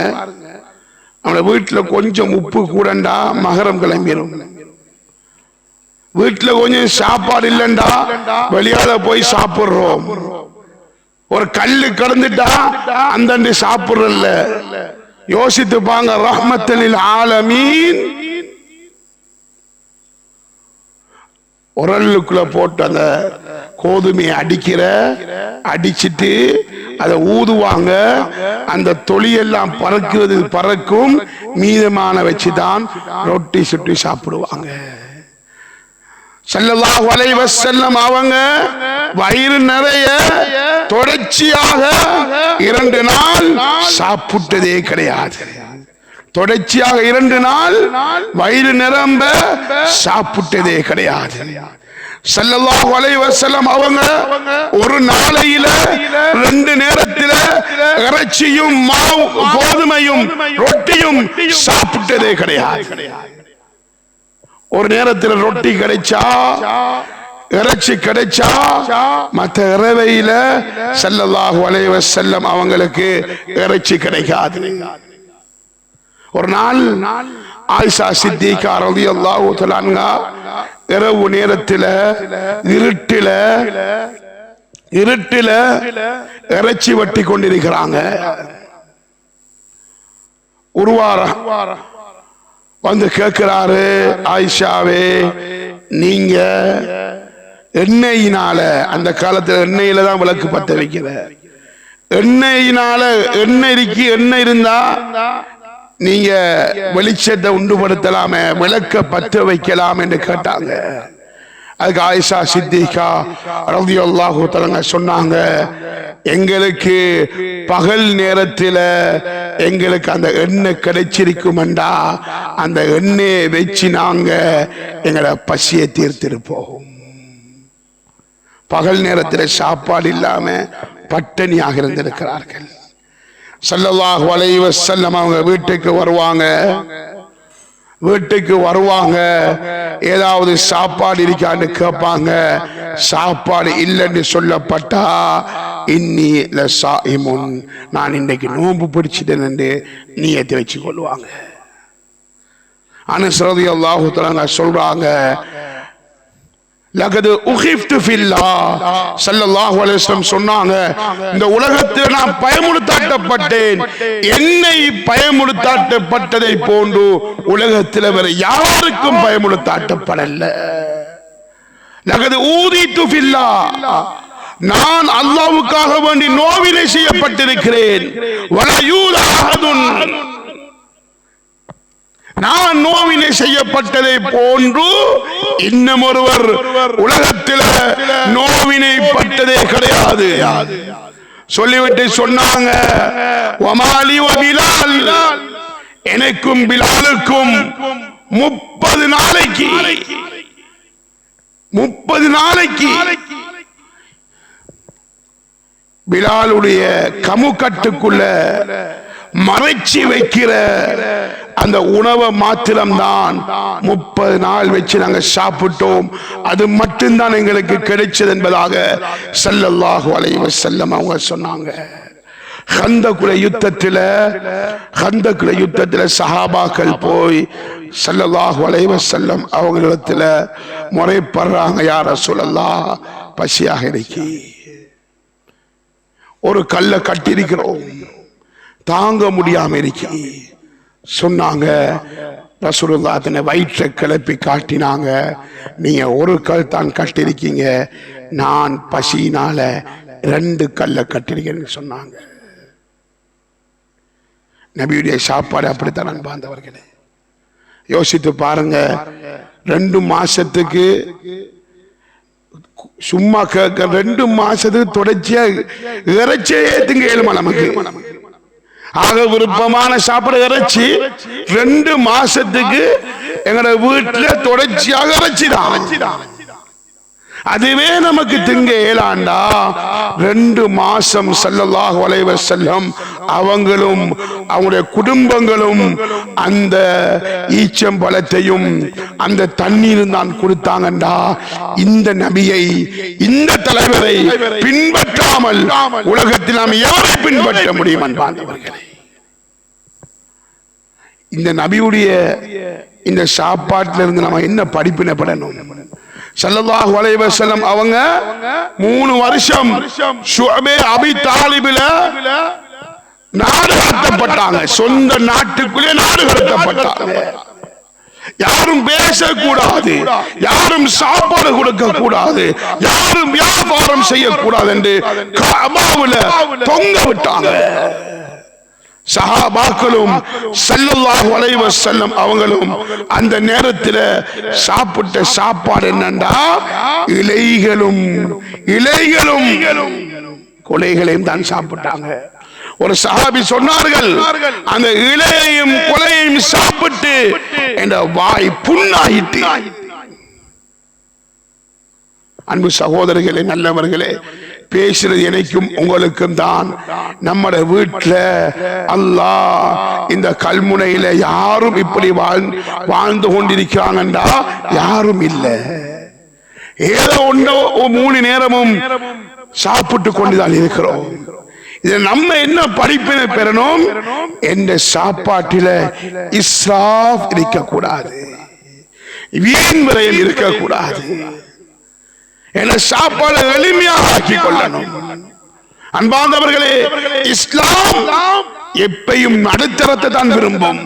நம்ம வீட்டுல கொஞ்சம் உப்பு கூடண்டா மகரம் கிளம்பிடும். வீட்டுல கொஞ்சம் சாப்பாடு இல்லண்டா வெளியால போய் சாப்பிடுறோம். ஒரு கல்லு கடந்துட்டா அந்த சாப்பிடுறல்ல. யோசித்து பாங்க, ரஹ்மத்துல் ஆலமீன் உரலுக்குள்ள போட்டு அந்த கோதுமையை அடிச்சிட்டு அதை ஊதுவாங்க, அந்த தொழியெல்லாம் பறக்குவது பறக்கும், மீதமான வச்சுதான் ரொட்டி சுட்டி சாப்பிடுவாங்க. ஸல்லல்லாஹு அலைஹி வஸல்லம் அவங்க வயிறு நிறைய தொடர்ச்சியாக 2 நாள் சாப்பிட்டதே கிடையாது. தொடர்ச்சியாக 2 நாள் வயிறு நிரம்ப சாப்பிட்டதே கிடையாது. ஸல்லல்லாஹு அலைஹி வஸல்லம் அவங்க ஒரு நாளையில 2 நேரத்தில் இறைச்சியும் மாவு கோதுமையும் ரொட்டியும் சாப்பிட்டதே கிடையாது. ஒரு நேரத்தில் ரொட்டி கிடைச்சா, இறைச்சி கிடைச்சா, மற்ற இரவையில ஸல்லல்லாஹு அலைஹி வஸல்லம் அவங்களுக்கு இறைச்சி கிடைக்காது. ஒரு நாள் ஆயிஷா சித்திகா ரலியல்லாஹு தஆலா அன்ஹா இரவு நேரத்தில் இருட்டில இறைச்சி வெட்டி கொண்டிருக்கிறாங்க. உருவார வந்து கேட்கிறாரு, ஆயிஷாவே, நீங்க எண்ணெயினால, அந்த காலத்துல எண்ணெயில தான் விளக்கு பத்த வைக்கிற, எண்ணெயினால எண்ணெய் இருந்தா நீங்க வெளிச்சத்தை உண்டுபடுத்தலாமே, விளக்க பற்ற வைக்கலாம் என்று கேட்டாங்க. அதுக்கு ஆயிஷா சித்திகா ரலியல்லாஹு தஆலா சொன்னாங்க, எங்களுக்கு பகல் நேரத்தில் எங்களுக்கு அந்த எண்ணெய் கிடைச்சிருக்குமெண்டா அந்த எண்ணெயை வச்சு நாங்க எங்களை பசியை தீர்த்திருப்போம். பகல் நேரத்தில் சாப்பாடு இல்லாம பட்டினியாக இருந்திருக்கிறார்கள். ஸல்லல்லாஹு அலைஹி வஸல்லம் அவங்க வீட்டுக்கு வருவாங்க, ஏதாவது சாப்பாடு இருக்கான்னு கேட்பாங்க. சாப்பாடு இல்லைன்னு சொல்லப்பட்டா இன்னி லஸாயிமுன், நான் இன்னைக்கு நோன்பு பிடிச்சிட்டேன் என்று நியத்தை வச்சு கொள்வாங்க. அனஸ் ரலியல்லாஹு தஆலா சொல்றாங்க, லகது உகிஃப்து ஃபில்லாஹ் ஸல்லல்லாஹு அலைஹி வஸல்லம் சொன்னாங்க, இந்த உலகத்தில் நான் பயமுறுத்தாட்டப்பட்டேன், என்னை பயமுறுத்தாட்டப்பட்டதை போன்று உலகத்தில் வேற யாருக்கும் பயமுறுத்தாட்டப்படல. லகது ஊதித்து ஃபில்லாஹ், நான் அல்லாஹ்வுக்காக வேண்டி நோவினை செய்யப்பட்டிருக்கிறேன். வலயூல அஹதுன், நான் நோவினை செய்யப்பட்டதை போன்று இன்னும் ஒருவர் உலகத்தில் நோவினை பட்டதே கிடையாது சொல்லிவிட்டு சொன்னாங்க, வமாலி வ பிலால், எனக்கும் பிலாலுக்கும் 30 நாளைக்கு பிலாலுடைய கமுக்கட்டுக்குள்ள மறைச்சி வைக்கிற அந்த உணவை மாத்திரம்தான் 30 நாள் வச்சு நாங்கள் சாப்பிட்டோம். அது மட்டும்தான் எங்களுக்கு கிடைச்சது என்பதாக ஸல்லல்லாஹு அலைஹி வஸல்லம் அவங்க சொன்னாங்க. கந்தகுல யுத்தத்தில் சஹாபாக்கள் போய் ஸல்லல்லாஹு அலைஹி வஸல்லம் அவங்களிடத்துல முறைப்படுறாங்க, யா ரசூலல்லாஹ் பசியாக இருக்கி, ஒரு கல்லை கட்டியிருக்கிறோம், தாங்க முடியாம இருக்கி. சொன்னாங்க, ரசூலுல்லாஹ் தன்னை வயிற்றை கிளப்பி காட்டினாங்க, நீங்க ஒரு கல் தான் கட்டிருக்கீங்க, நான் பசியினால 2 கல்லை கட்டிருக்கேன்னு சொன்னாங்க. நபியுடைய சாப்பாடு அப்படித்தான் அன்பார்ந்தவர்களே. யோசித்து பாருங்க, 2 மாசத்துக்கு சும்மா கேட்க 2 மாசத்துக்கு தொடர்ச்சியா இறைச்சியே திங்க இயலுமா நமக்கு? ஆக விருப்பமான சாப்பிட இறைச்சி 2 மாசத்துக்கு எங்களோட வீட்டுல தொடர்ச்சியாக இறைச்சிதான். அதுவே நமக்கு திங்க இயலாண்டா 2 மாசம் ஸல்லல்லாஹு அலைஹி வஸல்லம் அவங்களும் அவங்களுடைய குடும்பங்களும் அந்த ஈச்சம்பழத்தையும் அந்த தண்ணீரும் தான் கொடுத்தாங்கண்டா, இந்த நபியை, இந்த தலைவரை பின்பற்றாமல் உலகத்தில் நாம் யாரை பின்பற்ற முடியும் அன்பார்ந்தவர்களே? இந்த நபியுடைய இந்த சாப்பாட்டிலிருந்து நம்ம என்ன படிப்பினை பெறணும்? ஸல்லல்லாஹு அலைஹி வஸல்லம் அவங்க 3 வருஷம் ஷுஅபே அபி தாலிபில நாடு கடத்தப்பட்டாங்க. சொந்த நாட்டுக்குள்ளே நாடு கடத்தப்பட்டாங்க. யாரும் பேசக்கூடாது, யாரும் சாப்பாடு கொடுக்க கூடாது, யாரும் வியாபாரம் செய்யக்கூடாது என்று கஅபாவுல தொங்க விட்டாங்க. சஹாபாக்களும் ஸல்லல்லாஹு அலைஹி வஸல்லம் அவங்களும் அந்த நேரத்தில் சாப்பிட்ட சாப்பாடு என்னண்டா, இலைகளும் கொலைகளையும் தான் சாப்பிட்டாங்க. ஒரு சஹாபி சொன்னார்கள், அந்த இலையையும் கொலையையும் சாப்பிட்டு என்ற வாய் புண்ணாயிட்டு. அன்பு சகோதரர்களே, நல்லவர்களே, பேசுறது எனக்கும் உங்களுக்கும் தான். நம்ம வீட்டுல அல்லாஹ் இந்த கல்முனையில யாரும் இப்படி வாழ்ந்து கொண்டிருக்கிறாங்கண்டா யாரும் இல்லை. ஏதோ ஒன்றோ 3 நேரமும் சாப்பிட்டு கொண்டுதான் இருக்கிறோம். இதை நம்ம என்ன படிப்பினை பெறணும்? என்ற சாப்பாட்டில இஸ்ராஃப் இருக்கக்கூடாது, வீண் விரயம் இருக்கக்கூடாது. என சாப்பாடு எளிமையாக ஆக்கிக் கொள்ளணும். அன்பார்ந்தவர்களே, இஸ்லாம் எப்பையும் நடுத்தரத்தை தான் விரும்பும்.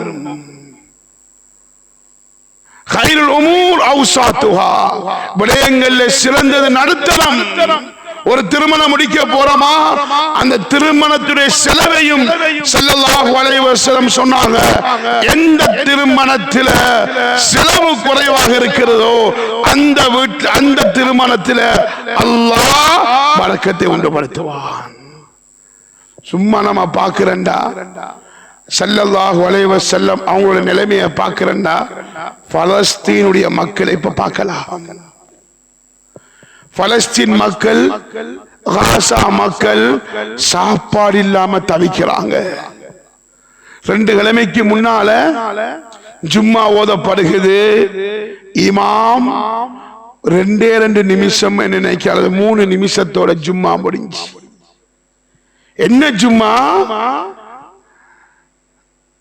கைருல் உமூர் அவ்சாத்துஹா, விடயங்களில் சிறந்தது நடுத்தரம். ஒரு திருமணம் முடிக்க போறோமா, அந்த திருமணத்துடைய செலவையும் ஸல்லல்லாஹு அலைஹி வஸல்லம் சொன்னாங்க. எந்த திருமணத்தில செலவு குறைவாக இருக்கிறதோ அந்த வீட்டு அந்த திருமணத்தில அல்லாஹ் பரக்கத்தை உண்டுபடுத்துவான். சும்மா நம்ம பார்க்கிறேன்டா, ஸல்லல்லாஹு அலைஹி வஸல்லம் அவங்களோட நிலைமையை பார்க்கிறேன்டா, பலஸ்தீனுடைய மக்களை இப்ப பார்க்கலாம். பலஸ்தீன் மக்கள், காசா மக்கள் சாப்பாடு இல்லாம தவிக்கிறாங்க. 2 கிழமைக்கு முன்னால ஜும்மா ஓதப்படுகிறது. இமாம் 2 நிமிஷம் நினைக்கிறது, 3 நிமிஷத்தோட ஜும்மா முடிஞ்சு. என்ன ஜும்மா?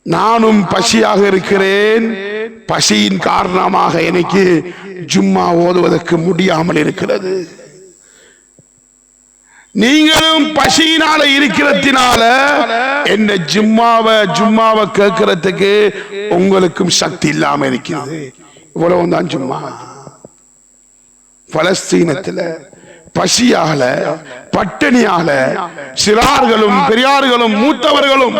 நானும் பசியாக இருக்கிறேன், பசியின் காரணமாக எனக்கு ஜும்மா ஓதுவதற்கு முடியாமல் இருக்கிறது. நீங்களும் பசியினால இருக்கிறதுனால என்ன ஜும்மாவை கேட்கறதுக்கு உங்களுக்கும் சக்தி இல்லாம இருக்கிறது. இவ்வளவுதான் ஜும்மா. பலஸ்தீனத்துல பசியால, பட்டினியால சிறார்களும் பெரியார்களும் மூத்தவர்களும்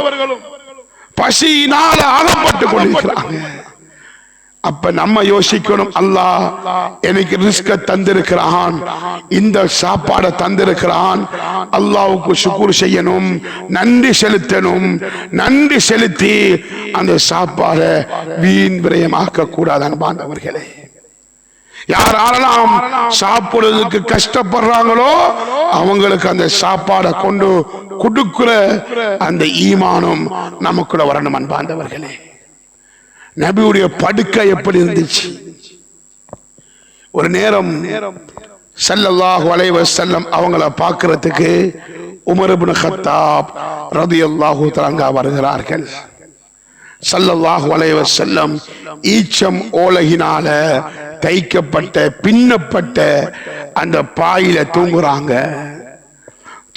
பசியினால ஆகப்பட்டு கொண்டிருக்கிறாங்க. அப்ப நம்ம யோசிக்கணும், அல்லாஹ் எனக்கு ரிஸ்க தந்திருக்கிறான், இந்த சாப்பாடை தந்திருக்கிறான், அல்லாஹ்வுக்கு ஷுக்ர் செய்யணும், நன்றி செலுத்தணும். நன்றி செலுத்தி அந்த சாப்பாடை வீண் விரயமாக்க கூடாது. அன்பானவர்களே, யாரெல்லாம் சாப்பிடுறதுக்கு கஷ்டப்படுறாங்களோ அவங்களுக்கு அந்த சாப்பாடை கொண்டு கொடுக்கிற அந்த ஈமானும் நமக்குள்ள வரணும். அன்பார்ந்தவர்களே, நபியுடைய படுக்கை எப்படி இருந்துச்சு? ஒரு நேரம் ஸல்லல்லாஹு அலைஹி வஸல்லம் அவங்கள பார்க்கிறதுக்கு உமர் இப்னு கத்தாப் ரலியல்லாஹு தஆலா வருகிறார்கள். ஸல்லல்லாஹு அலைஹி வஸல்லம் ஈச்சம் ஓலையினால தைக்கப்பட்ட பின்னப்பட்ட அந்த பாயில தூங்குறாங்க.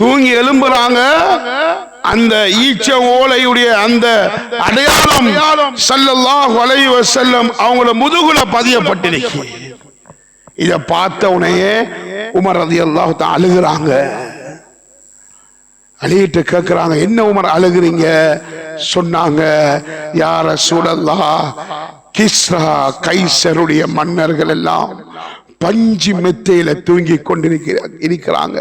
தூங்கி எழும்புறாங்க. அந்த ஈச்ச ஓலையுடைய அந்த அடையாளம் ஸல்லல்லாஹு அலைஹி வஸல்லம் அவங்கள முதுகுல பதியப்பட்டிருக்கு. இத பார்த்த உடனே உமர் ரலியல்லாஹு தஆலா அழுகுறாங்க. அழுகிட்டு கேட்கிறாங்க, என்ன உமர் அழுகுறீங்க? சொன்னாங்க, யா ரசூலல்லாஹ், கிஸ்ரா கைசருடைய மன்னர்கள் எல்லாம் பஞ்சு மெத்தையில தூங்கி கொண்டிருக்கிறாங்க,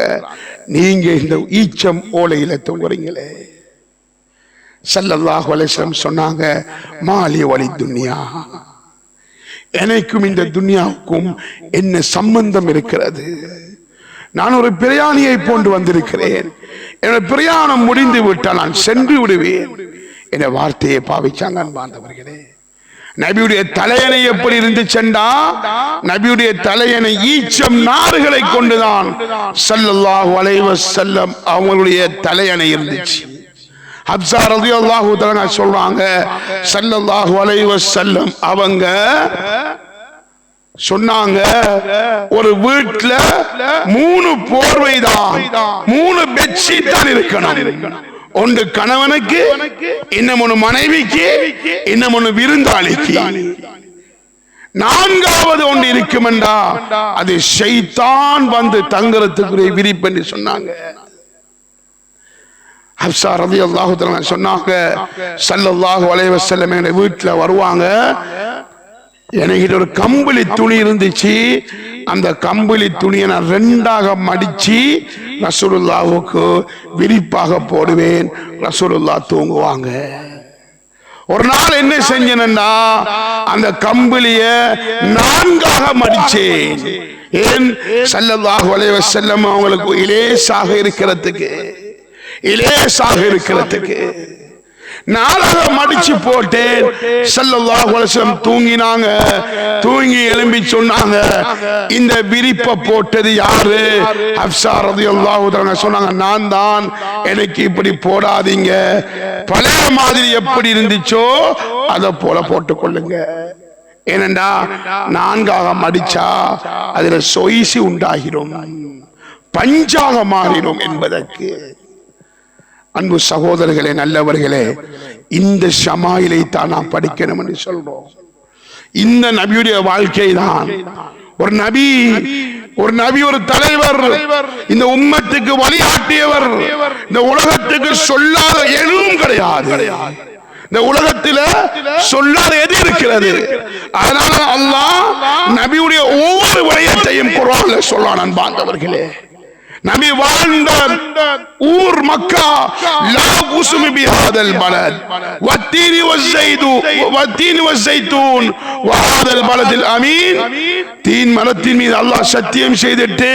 நீங்க இந்த ஈச்சம் ஓலையில தூங்குறீங்களே. ஸல்லல்லாஹு அலைஹி வஸல்லம் சொன்னாங்க, மாலி வலி துன்யா, எனக்கும் இந்த துன்யாவுக்கும் என்ன சம்பந்தம் இருக்கிறது? நான் ஒரு பிரயாணியை போன்று வந்திருக்கிறேன், என்னோட பிரயாணம் முடிந்து விட்டால் நான் சென்று விடுவேன் என்ற வார்த்தையை பாவிச்சாங்க. அன்பார்ந்தவர்களே, நபியுடைய தலையணை எப்படி இருந்துச்சென்றா, நபியுடைய தலையணை ஈச்சம் நாறுகளை கொண்டுதான் ஸல்லல்லாஹு அலைஹி வஸல்லம் அவங்களுடைய தலையணை இருந்துச்சு. ஹப்ஸா ரலியல்லாஹு தஆலா சொல்றாங்க, ஸல்லல்லாஹு அலைஹி வஸல்லம் அவங்க சொன்னாங்க, ஒரு வீட்டுல 3 போர்வை தான், 3 பெட்ஷீட் தான் இருக்கணும். ஒன்று கணவனுக்கு, இன்னொன்று மனைவிக்கு, இன்னொன்று விருந்தாளிக்கு. 4வது ஒன்று இருக்கும் என்றா அது ஷைத்தான் வந்து தங்குறதுக்குரிய விரிப்பு என்று சொன்னாங்க. ஹப்ஸா ரலியல்லாஹு தஆலா சொன்னாங்க, ஸல்லல்லாஹு அலைஹி வஸல்லம் எங்க வீட்டுல வருவாங்க, எனக்கு ஒரு கம்பளி துணி இருந்துச்சு, அந்த கம்பளி துணியை நான் 2ஆக மடிச்சு ரசூலுல்லாஹ்வுக்கு விரிப்பாக போடுவேன். ரசூலுல்லாஹ் தூங்குவாங்க. ஒரு நாள் என்ன செஞ்சேன்னா, அந்த கம்பளிய 4ஆக மடிச்சேன். ஏன்? ஸல்லல்லாஹு அலைஹி வஸல்லம் அவங்களுக்கு இலேசாக இருக்கிறதுக்கு 4ஆக மடிச்சு போட்டேன். ஸல்லல்லாஹு அலைஹி வஸல்லம் தூங்கினாங்க. தூங்கி எழும்பி சொன்னாங்க, இந்த விரிப்பை போட்டது யாரு? ஹப்ஸா ரலியல்லாஹு தஆலா சொன்னாங்க, நான் தான். எனக்கு இப்படி போடாதீங்க, பழைய மாதிரி எப்படி இருந்துச்சோ அதை போல போட்டுக் கொள்ளுங்க. ஏனென்றா 4ஆக மடிச்சா அதுல சொய்சி உண்டாகிடும், பஞ்சாக மாறிடும் என்பதற்கு. அன்பு சகோதரர்களே, நல்லவர்களே, இந்த ஷமாயிலை தான் நாம் படிக்கணும் என்று சொல்றோம். இந்த நபியுடைய வாழ்க்கை தான். ஒரு நபி ஒரு நபி, ஒரு தலைவர், இந்த உம்மத்துக்கு வழிகாட்டியவர். இந்த உலகத்துக்கு சொல்லாத எதுவும் கிடையாது. இந்த உலகத்தில் சொல்லாத எது இருக்கிறது? அதனால அல்லாஹ் நபியுடைய ஒவ்வொரு விடயத்தையும் குர்ஆன்ல சொல்றான். அன்பார்ந்தவர்களே, நபி வாழ்ந்த ஊர் மக்கா. லா உஸ்மி பிஹாதல் பலத் வத்தீனி வஸ்ஸைத்தூன் வஹாதல் பலதில் அமீன். தீன் மரத்தின் மீது அல்லாஹ் சத்தியம் செய்துட்டு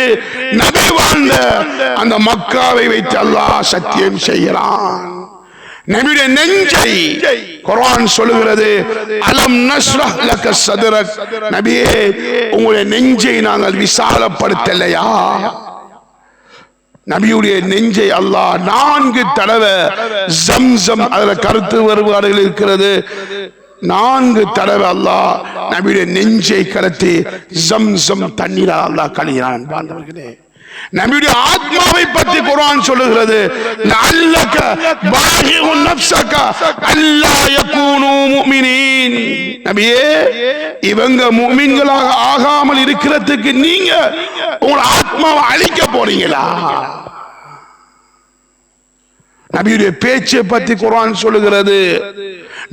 நபி வாழ்ந்த அந்த மக்காவை வைத்து அல்லாஹ் சத்தியம் செய்கிறான். நபியுடைய நெஞ்சை குர்ஆன் சொல்லுகிறது, அலம் நஸ்ரஹ் லக சத்ரக். நபியே, உங்களுடைய நெஞ்சை நாங்கள் விசாலப்படுத்தலையா? நபியுடைய நெஞ்சை அல்லாஹ் 4 தடவை ஜம்சம், அதுல கருத்து வேறுபாடுகள் இருக்கிறது, 4 தடவை அல்லாஹ் நபியுடைய நெஞ்சை கலத்தி ஜம்சம் தண்ணீரால் அல்லாஹ் கழுவினான். பாண்டவர்களே, நபியுடைய ஆத்மாவை பற்றி குர்ஆன் சொல்லுகிறது, லஅல்லக பாஹிஉன் நஃப்ஸக அல்லா யகூனு முஃமினீன். நபியே, இவங்க முஃமின்களாக ஆகாமல் இருக்கிறதுக்கு நீங்க உங்க ஆத்மாவை அழிக்க போறீங்களா? நபியுடைய பேச்சை பற்றி குர்ஆன் சொல்லுகிறது,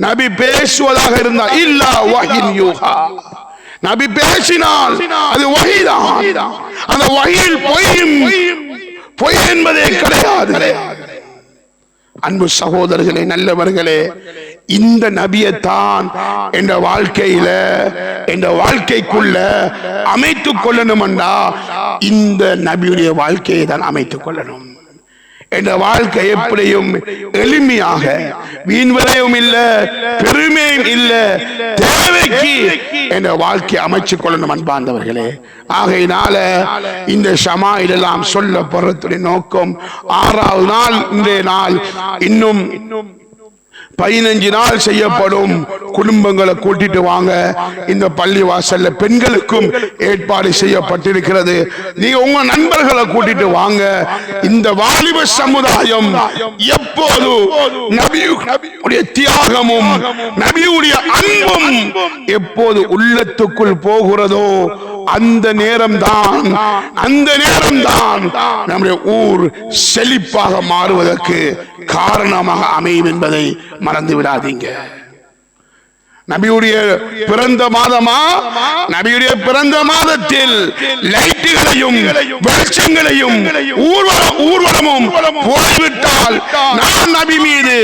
நபி பேசுவதாக இருந்தா இல்லா வஹின் யூஹா. நபி பேசினால் அது வஹீதான். அந்த வஹீல் பொய் என்பதே கிடையாது. அன்பு சகோதரர்களே, நல்லவர்களே, இந்த நபியைத்தான் என்ற வாழ்க்கையில, என்ற வாழ்க்கைக்குள்ள அமைத்துக் கொள்ளணும்டா இந்த நபியுடைய வாழ்க்கையை தான் அமைத்துக் கொள்ளணும். என்ற வாழ்க்கை எப்படியும் எளிமையாக, வீண் விரயம் இல்ல, பெருமையும் இல்ல, தேவைக்கு என்ற வாழ்க்கையை அமைச்சுக் கொள்ளணும். அன்பார்ந்தவர்களே, ஆகையினால இந்த ஷமாயில் எல்லாம் சொல்ல போறதுடைய நோக்கம் 6வது நாள். இன்றைய நாள் இன்னும் 15 நாள் செய்யப்படும். குடும்பங்களை கூட்டிட்டு வாங்க. இந்த பள்ளி வாசல்ல பெண்களுக்கும் ஏற்பாடு செய்யப்பட்டிருக்கிறது. நீங்க உங்க நண்பர்களை கூட்டிட்டு வாங்க. இந்த வாலிப சமுதாயம் எப்போது நபியுடைய தியாகமும் நபியுடைய அன்பும் எப்போது உள்ளத்துக்குள் போகிறதோ அந்த நேரம்தான் நம்முடைய ஊர் செழிப்பாக மாறுவதற்கு காரணமாக அமையும் என்பதை மறந்து விடாதீங்க. நபியுடைய பிறந்த மாதமா? நபியுடைய பிறந்த மாதத்தில் லைட்டுகளையும் வெளிச்சங்களையும் ஊர்வலமும் போய்விட்டால் நான் நபி மீது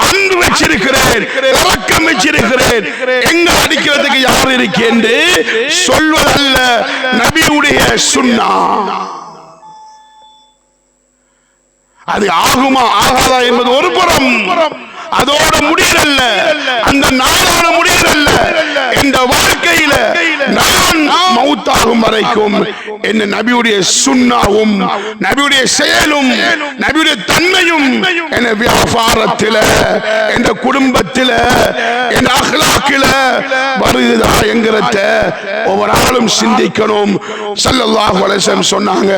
அன்பு வச்சிருக்கிறேன், இரக்கம் வச்சிருக்கிறேன், எங்க அடிக்கிறதுக்கு யார் இருக்கு என்று சொல்வதல்ல நபியுடைய சுன்னா. அது ஆகுமா ஆகாதா என்பது ஒரு புறம். அதோட முடியல, அந்த நாளோட முடியல. இந்த வாழ்க்கையில நான் மௌத்தாகும் வரைக்கும் என்ன நபியுடைய சுன்னாவும் நபியுடைய செயலும் நபியுடைய தன்மையும் என் வியாபாரத்தில, என் குடும்பத்தில, என் அஹ்லாக்கில வருகிறதா என்கிறத ஒவ்வொரு நாளும் சிந்திக்கணும். ஸல்லல்லாஹு அலைஹி வஸல்லம் சொன்னாங்க,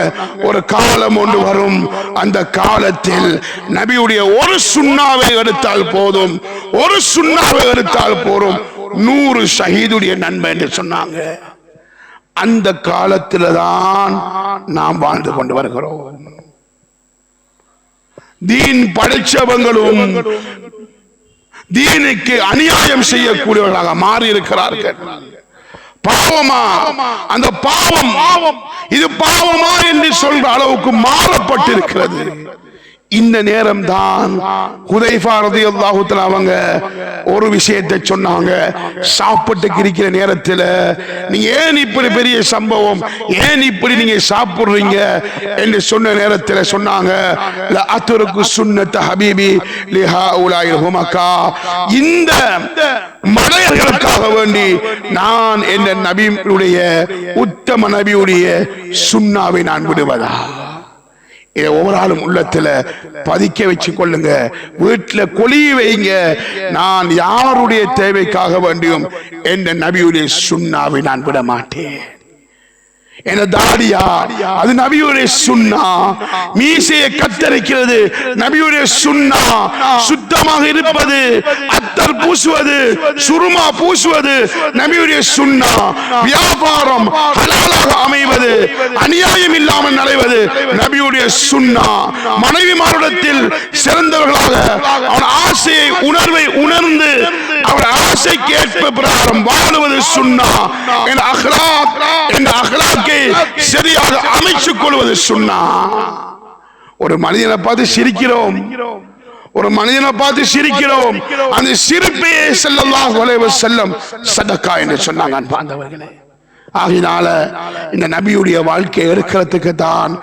ஒரு காலம் ஒன்று வரும், அந்த காலத்தில் நபியுடைய ஒரு சுன்னாவை எடுத்தால் போதும், ஒரு சுன்னாவை எடுத்தால் போதும் 100 ஷஹீதுடைய நன்மை என்று சொன்னாங்க. அந்த காலத்தில் தான் நாம் வாழ்ந்து கொண்டு வருகிறோம். தீன் படைச்சவங்களும் தீனுக்கு அநியாயம் செய்யக்கூடியவர்களாக மாறி இருக்கிறார்கள். பாவமா? அந்த பாவம் இது பாவமா என்று சொல்ற அளவுக்கு மாறப்பட்டிருக்கிறது. இந்த நேரம் தான் ஹுதைஃபா ரலியல்லாஹு தஆலா அவங்க ஒரு விஷயத்தை சொன்னாங்க. சாப்பிட்டு இருக்கிற நேரத்தில் நீங்க ஏன் இப்படி பெரிய சம்பவம், ஏன் இப்படி நீங்க சாப்பிடுறீங்க என்று சொன்ன நேரத்தில் சொன்னாங்க, லா அத்ருக்கு சுன்னத ஹபீபி லிஹாஉலாஇல் ஹுமகா. இந்த மடையர்களுக்காக வேண்டி நான் என்ற நபியுடைய உத்தம நபியுடைய சுன்னாவை நான் விடுவதா? இதை ஒவ்வொரு ஆளும் உள்ளத்துல பதிக்க வச்சு கொள்ளுங்க, வீட்டுல கொளிய வைங்க. நான் யாருடைய தேவைக்காக வேண்டியும் என்ற நபியுடைய சுன்னாவை நான் விட மாட்டேன். என தாடியா அது நபியுடைய சுன்னா. மீசையை கத்தரிக்கிறது நபியுடைய சுன்னா. சுத்தமாக இருப்பது, அத்தர் பூசுவது, சுருமா பூசுவது நபியுடைய சுன்னா. வியாபாரம் ஹலாலாக அமைவது, அநியாயம் இல்லாமல் நடவது நபியுடைய சுன்னா. மனைவிமாரிடத்தில் சிறந்தவர்களாக அவன் ஆசையை உணர்வை உணர்ந்து அவர் ஆசைக்கு ஏற்ப பிரகாரம் வாழுவது சுன்னா. என் அக்லாக்கை சரியாக அமைச்சுக் கொள்வது சுன்னா. ஒரு மனிதனை பார்த்து சிரிக்கிறோம், ஒரு மனிதனை பார்த்து சிரிக்கிறோம், அந்த சிரிப்பையே ஸல்லல்லாஹு அலைஹி வஸல்லம் சதகா என்று சொன்னாங்க. பாந்தவர்களே, ஆகினால இந்த நபியுடைய வாழ்க்கையை எடுக்கிறதுக்கு தான்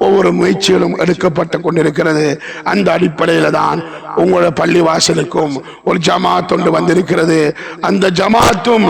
ஒவ்வொரு முயற்சிகளும் எடுக்கப்பட்டு கொண்டிருக்கிறது. அந்த அடிப்படையில் தான் உங்களோட பள்ளிவாசலுக்கும் ஒரு ஜமாத் ஒன்று வந்திருக்கிறது. அந்த ஜமாத்தும்